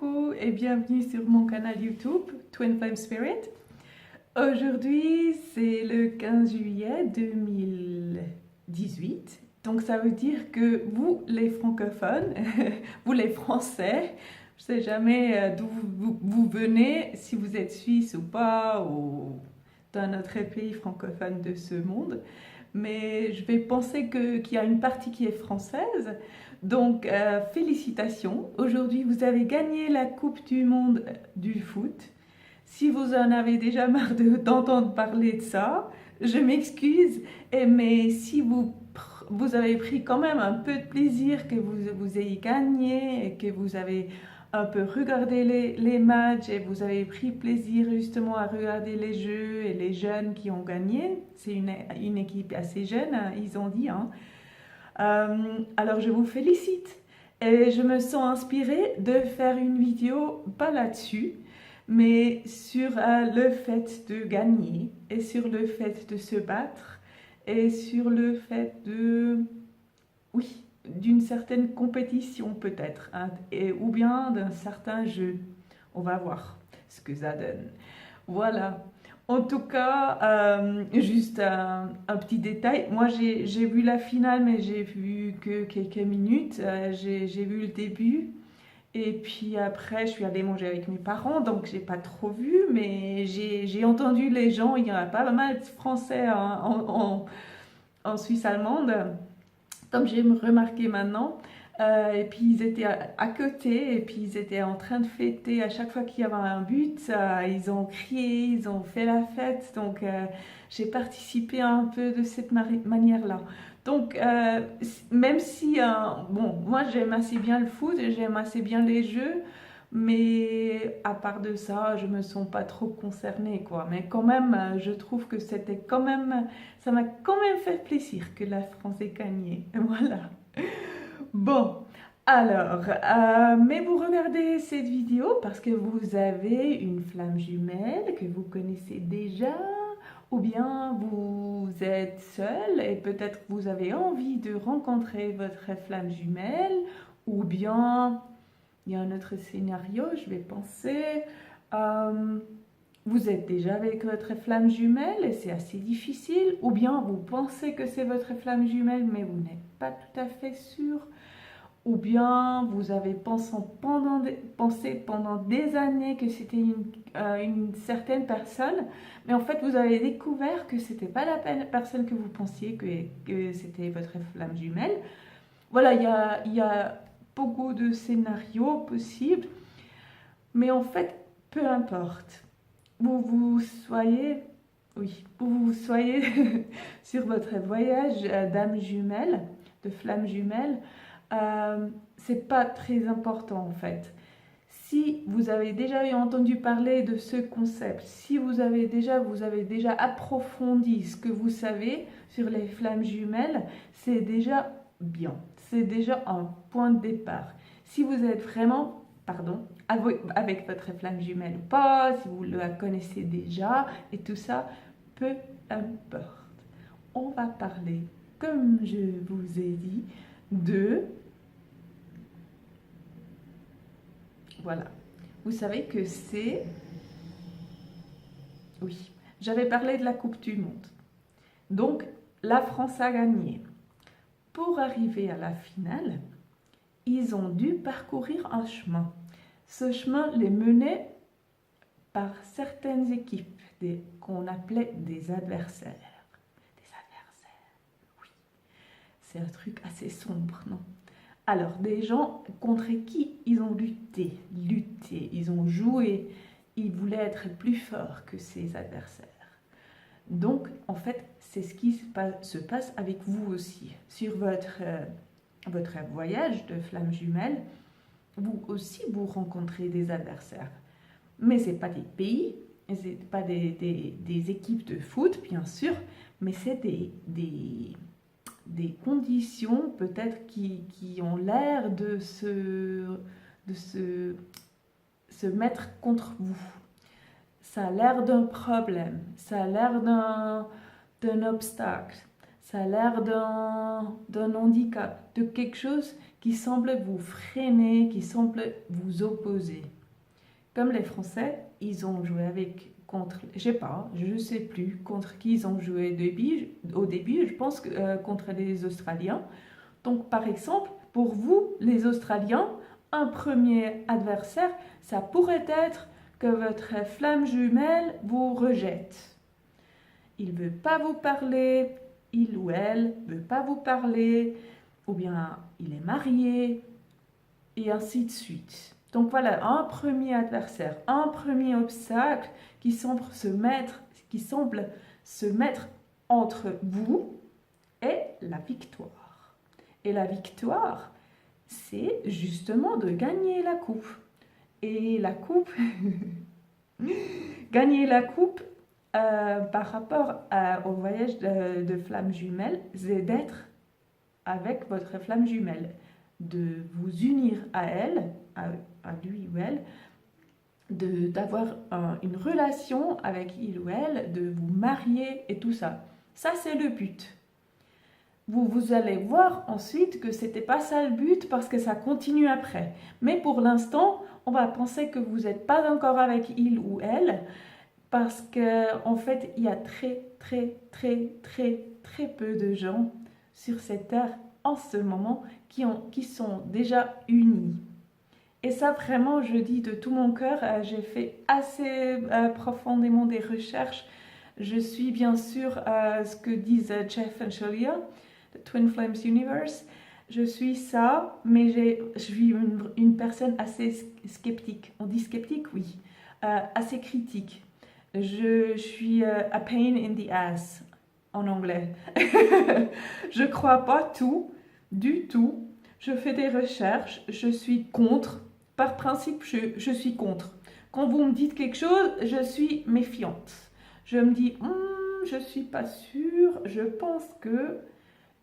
Coucou et bienvenue sur mon canal YouTube Twin Flame Spirit. Aujourd'hui c'est le 15 juillet 2018, donc ça veut dire que vous les francophones, vous les français, je sais jamais d'où vous venez, si vous êtes suisse ou pas, ou d'un autre pays francophone de ce monde, mais je vais penser qu'il y a une partie qui est française. Donc, félicitations. Aujourd'hui, vous avez gagné la Coupe du Monde du foot. Si vous en avez déjà marre d'entendre parler de ça, je m'excuse, mais si vous avez pris quand même un peu de plaisir que vous ayez gagné et que vous avez un peu regardé les matchs et vous avez pris plaisir justement à regarder les jeux et les jeunes qui ont gagné, c'est une équipe assez jeune, hein, ils ont dit, hein. Alors je vous félicite et je me sens inspirée de faire une vidéo, pas là-dessus, mais sur le fait de gagner et sur le fait de se battre et sur le fait oui, d'une certaine compétition peut-être, hein, ou bien d'un certain jeu. On va voir ce que ça donne. Voilà. En tout cas, juste un petit détail. Moi, j'ai vu la finale, mais j'ai vu que quelques minutes. J'ai vu le début. Et puis après, je suis allée manger avec mes parents, donc j'ai pas trop vu, mais j'ai entendu les gens. Il y en a pas mal de Français en Suisse allemande, comme j'ai remarqué maintenant. Et puis ils étaient à côté, et puis ils étaient en train de fêter à chaque fois qu'il y avait un but. Ils ont crié, ils ont fait la fête. Donc j'ai participé un peu de cette manière-là. Donc même si, bon, moi j'aime assez bien le foot, j'aime assez bien les jeux, mais à part de ça, je me sens pas trop concernée, quoi. Mais quand même, je trouve que c'était quand même, ça m'a quand même fait plaisir que la France ait gagné. Voilà. Bon, alors, mais vous regardez cette vidéo parce que vous avez une flamme jumelle que vous connaissez déjà, ou bien vous êtes seul et peut-être vous avez envie de rencontrer votre flamme jumelle, ou bien il y a un autre scénario, je vais penser. euh, Vous êtes déjà avec votre flamme jumelle et c'est assez difficile, ou bien vous pensez que c'est votre flamme jumelle mais vous n'êtes pas tout à fait sûr. Ou bien vous avez pensé pendant des années que c'était une certaine personne, mais en fait vous avez découvert que c'était pas la personne que vous pensiez que c'était votre flamme jumelle. Voilà, il y a beaucoup de scénarios possibles, mais en fait, peu importe. Vous soyez, oui, vous soyez sur votre voyage d'âme jumelle, de flamme jumelle. C'est pas très important en fait. Si vous avez déjà entendu parler de ce concept, si vous avez déjà approfondi ce que vous savez sur les flammes jumelles, c'est déjà bien. C'est déjà un point de départ. Si vous êtes vraiment, pardon, avec votre flamme jumelle ou pas, si vous la connaissez déjà et tout ça, peu importe. On va parler, comme je vous ai dit, de... Voilà. Vous savez que c'est... Oui, j'avais parlé de la Coupe du Monde. Donc, la France a gagné. Pour arriver à la finale, ils ont dû parcourir un chemin. Ce chemin les menait par certaines équipes qu'on appelait des adversaires. Des adversaires, oui. C'est un truc assez sombre, non? Alors, des gens contre qui ils ont lutté, ils ont joué, ils voulaient être plus forts que ses adversaires. Donc, en fait, c'est ce qui se passe avec vous aussi. Sur votre voyage de flamme jumelle, vous aussi, vous rencontrez des adversaires. Mais ce n'est pas des pays, ce n'est pas des équipes de foot, bien sûr, mais c'est des conditions peut-être qui ont l'air de se mettre contre vous. Ça a l'air d'un problème, ça a l'air d'un obstacle, ça a l'air d'un handicap, de quelque chose qui semble vous freiner, qui semble vous opposer. Comme les Français, ils ont joué contre, je sais plus contre qui ils ont joué au début, je pense contre les Australiens. Donc par exemple, pour vous, les Australiens, un premier adversaire, ça pourrait être que votre flamme jumelle vous rejette. Il ne veut pas vous parler, il ou elle ne veut pas vous parler, ou bien il est marié, et ainsi de suite. Donc voilà, un premier adversaire, un premier obstacle qui semble se mettre entre vous et la victoire. Et la victoire, c'est justement de gagner la coupe. Et la coupe, gagner la coupe par rapport au voyage de flamme jumelle, c'est d'être avec votre flamme jumelle, de vous unir à elle, à lui ou elle, d'avoir une relation avec il ou elle, de vous marier et tout ça. Ça, c'est le but. Vous allez voir ensuite que c'était pas ça le but parce que ça continue après. Mais pour l'instant, on va penser que vous n'êtes pas encore avec il ou elle parce que en fait, il y a très peu de gens sur cette terre en ce moment qui sont déjà unis. Et ça, vraiment, je dis de tout mon cœur, j'ai fait assez profondément des recherches. Je suis bien sûr ce que disent Jeff et Julia, The Twin Flames Universe. Je suis ça, mais je suis une personne assez sceptique. On dit sceptique, oui. Assez critique. Je suis a pain in the ass, en anglais. Je crois pas tout, du tout. Je fais des recherches, je suis contre. Par principe, je suis contre. Quand vous me dites quelque chose, je suis méfiante. Je me dis, je ne suis pas sûre, je pense que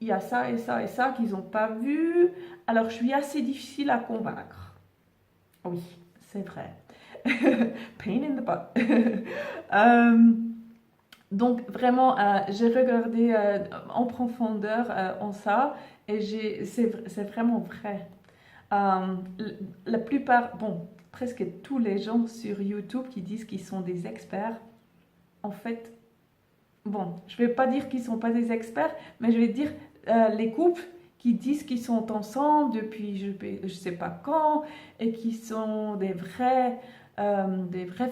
il y a ça et ça et ça qu'ils n'ont pas vu. Alors, je suis assez difficile à convaincre. Oui, c'est vrai. Pain in the butt. Donc, vraiment, j'ai regardé en profondeur en ça et c'est vraiment vrai. La plupart, presque tous les gens sur YouTube qui disent qu'ils sont des experts, en fait, je ne vais pas dire qu'ils ne sont pas des experts, mais je vais dire les couples qui disent qu'ils sont ensemble depuis je ne sais pas quand et qui sont des vraies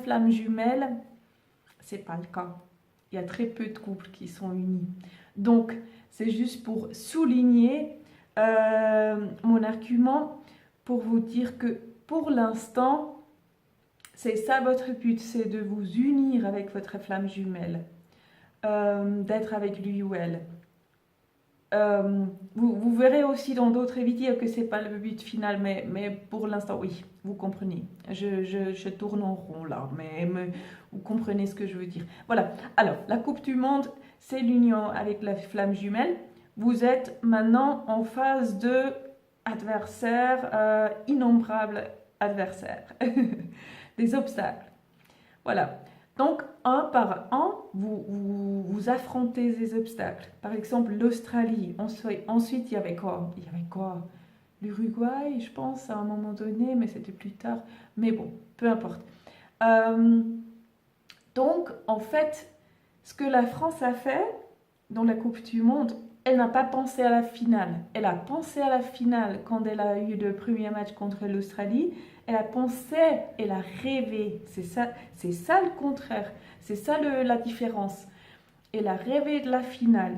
flammes jumelles, c'est pas le cas. Il y a très peu de couples qui sont unis. Donc, c'est juste pour souligner mon argument, pour vous dire que pour l'instant, c'est ça votre but, c'est de vous unir avec votre flamme jumelle, d'être avec lui ou elle. Vous verrez aussi dans d'autres vidéos que c'est pas le but final, mais pour l'instant, oui, vous comprenez. Je tourne en rond là, mais vous comprenez ce que je veux dire. Voilà, alors, la Coupe du Monde, c'est l'union avec la flamme jumelle. Vous êtes maintenant en phase de adversaires, innombrables adversaires, des obstacles. Voilà. Donc, un par un, vous affrontez ces obstacles. Par exemple, l'Australie. Ensuite, il y avait quoi? Il y avait quoi? L'Uruguay, je pense, à un moment donné, mais c'était plus tard. Mais bon, peu importe. Donc, en fait, ce que la France a fait dans la Coupe du Monde, elle n'a pas pensé à la finale. Elle a pensé à la finale quand elle a eu le premier match contre l'Australie. Elle a pensé, elle a rêvé. C'est ça le contraire. C'est ça la différence. Elle a rêvé de la finale.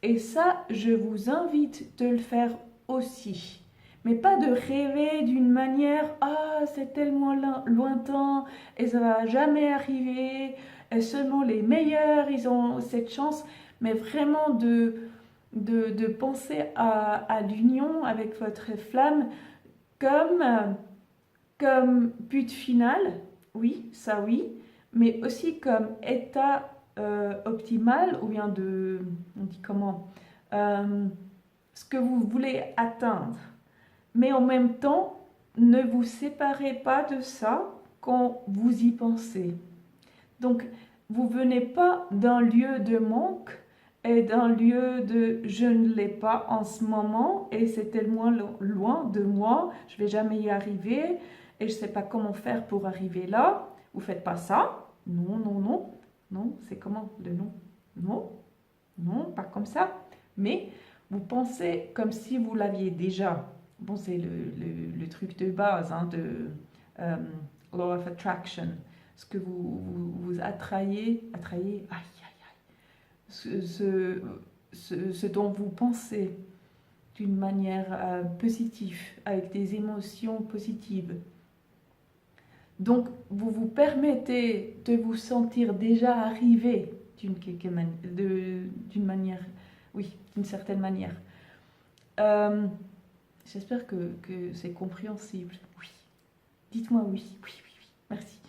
Et ça, je vous invite de le faire aussi. Mais pas de rêver d'une manière, c'est tellement lointain et ça va jamais arriver. Et seulement les meilleurs, ils ont cette chance. Mais vraiment de penser à l'union avec votre flamme comme but final, oui, ça oui, mais aussi comme état optimal, ou bien on dit comment, ce que vous voulez atteindre. Mais en même temps, ne vous séparez pas de ça quand vous y pensez. Donc, vous venez pas d'un lieu de manque est d'un lieu de je ne l'ai pas en ce moment et c'est tellement loin de moi, je vais jamais y arriver et je sais pas comment faire pour arriver là. Vous faites pas ça. Non, non, non. Non, c'est comment le non? Non, non, pas comme ça. Mais vous pensez comme si vous l'aviez déjà. Bon, c'est le truc de base hein, de euh, Law of Attraction. Ce que vous attrayez, aïe, aïe, ce dont vous pensez d'une manière positive, avec des émotions positives. Donc, vous vous permettez de vous sentir déjà arrivé d'une manière, oui, d'une certaine manière. J'espère que c'est compréhensible. Oui. Dites-moi oui. Oui, oui, oui. Merci.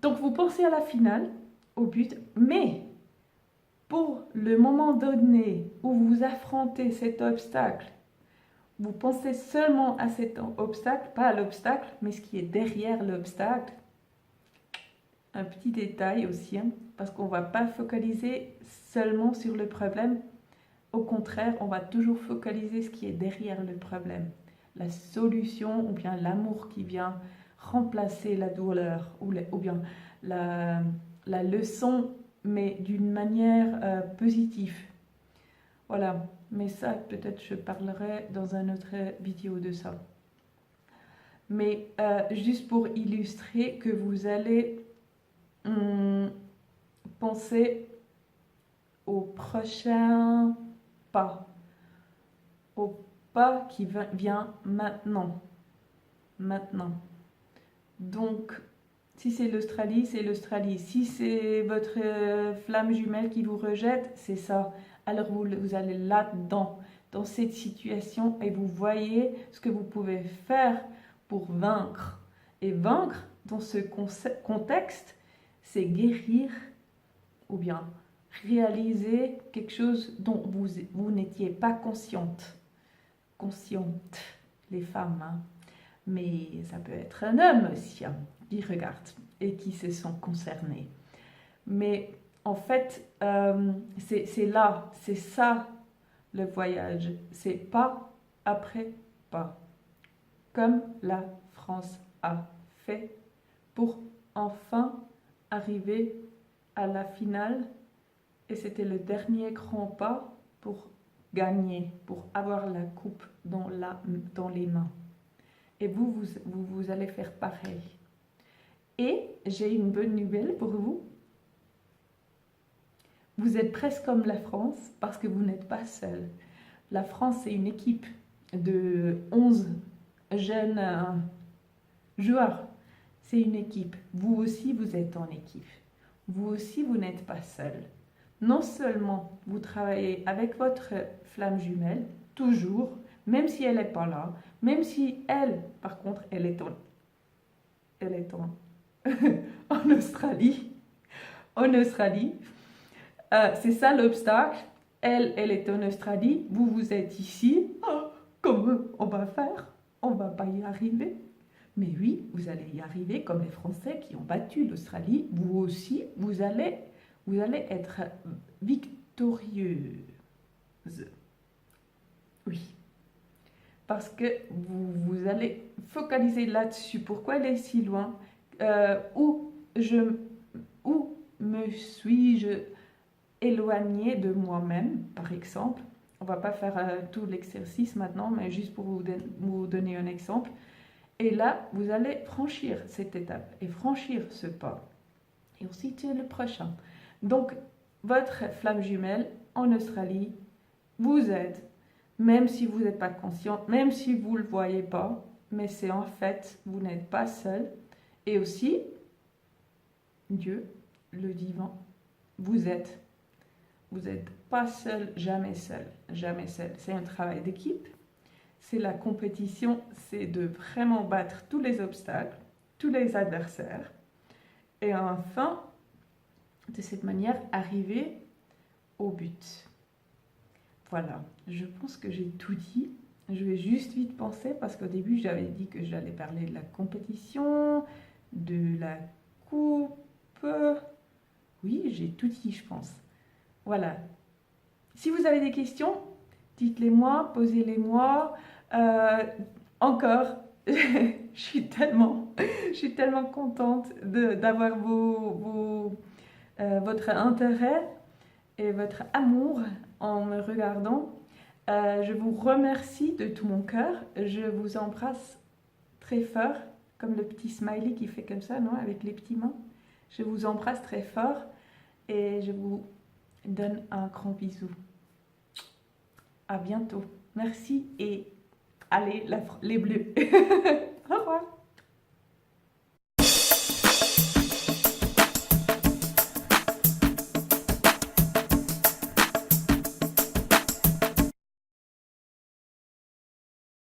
Donc, vous pensez à la finale, au but, mais pour le moment donné où vous affrontez cet obstacle, vous pensez seulement à cet obstacle, pas à l'obstacle, mais ce qui est derrière l'obstacle. Un petit détail aussi, hein, parce qu'on ne va pas focaliser seulement sur le problème. Au contraire, on va toujours focaliser ce qui est derrière le problème. La solution ou bien l'amour qui vient remplacer la douleur ou bien la leçon, mais d'une manière positive. Voilà, mais ça, peut-être je parlerai dans une autre vidéo de ça. Mais juste pour illustrer que vous allez penser au prochain pas, au pas qui vient maintenant. Maintenant. Donc, si c'est l'Australie, c'est l'Australie. Si c'est votre flamme jumelle qui vous rejette, c'est ça. Alors vous allez là-dedans, dans cette situation, et vous voyez ce que vous pouvez faire pour vaincre. Et vaincre, dans ce contexte, c'est guérir ou bien réaliser quelque chose dont vous n'étiez pas consciente, les femmes, hein. Mais ça peut être un homme aussi hein, qui regarde et qui se sent concerné. Mais en fait, c'est là, c'est ça le voyage, c'est pas après pas, comme la France a fait pour enfin arriver à la finale. Et c'était le dernier grand pas pour gagner, pour avoir la coupe dans les mains. Et vous allez faire pareil. Et j'ai une bonne nouvelle pour vous. Vous êtes presque comme la France parce que vous n'êtes pas seul. La France, c'est une équipe de 11 jeunes joueurs. C'est une équipe. Vous aussi, vous êtes en équipe. Vous aussi, vous n'êtes pas seul. Non seulement vous travaillez avec votre flamme jumelle, toujours, même si elle n'est pas là, même si elle, par contre, elle est en Australie. En Australie. C'est ça l'obstacle. Elle est en Australie. Vous êtes ici. Oh, comment on va faire? On ne va pas y arriver. Mais oui, vous allez y arriver comme les Français qui ont battu l'Australie. Vous aussi, vous allez être victorieuse. Oui. Parce que vous allez focaliser là-dessus. Pourquoi elle est si loin? Où me suis-je éloignée de moi-même, par exemple? On ne va pas faire tout l'exercice maintenant, mais juste pour vous donner un exemple. Et là, vous allez franchir cette étape et franchir ce pas. Et ensuite, le prochain. Donc, votre flamme jumelle en Australie vous aide, même si vous n'êtes pas conscient, même si vous ne le voyez pas, mais c'est en fait, vous n'êtes pas seul. Et aussi, Dieu, le divin, vous êtes. Vous n'êtes pas seul, jamais seul, jamais seul. C'est un travail d'équipe. C'est la compétition, c'est de vraiment battre tous les obstacles, tous les adversaires. Et enfin, de cette manière, arriver au but. Voilà, je pense que j'ai tout dit. Je vais juste vite penser parce qu'au début, j'avais dit que j'allais parler de la compétition, de la coupe. Oui, j'ai tout dit, je pense. Voilà. Si vous avez des questions, dites-les-moi, posez-les-moi. Encore, je suis tellement contente d'avoir votre intérêt et votre amour en me regardant. Je vous remercie de tout mon cœur. Je vous embrasse très fort, comme le petit smiley qui fait comme ça, non, avec les petites mains. Je vous embrasse très fort et je vous donne un grand bisou. À bientôt. Merci et allez, les bleus. Au revoir.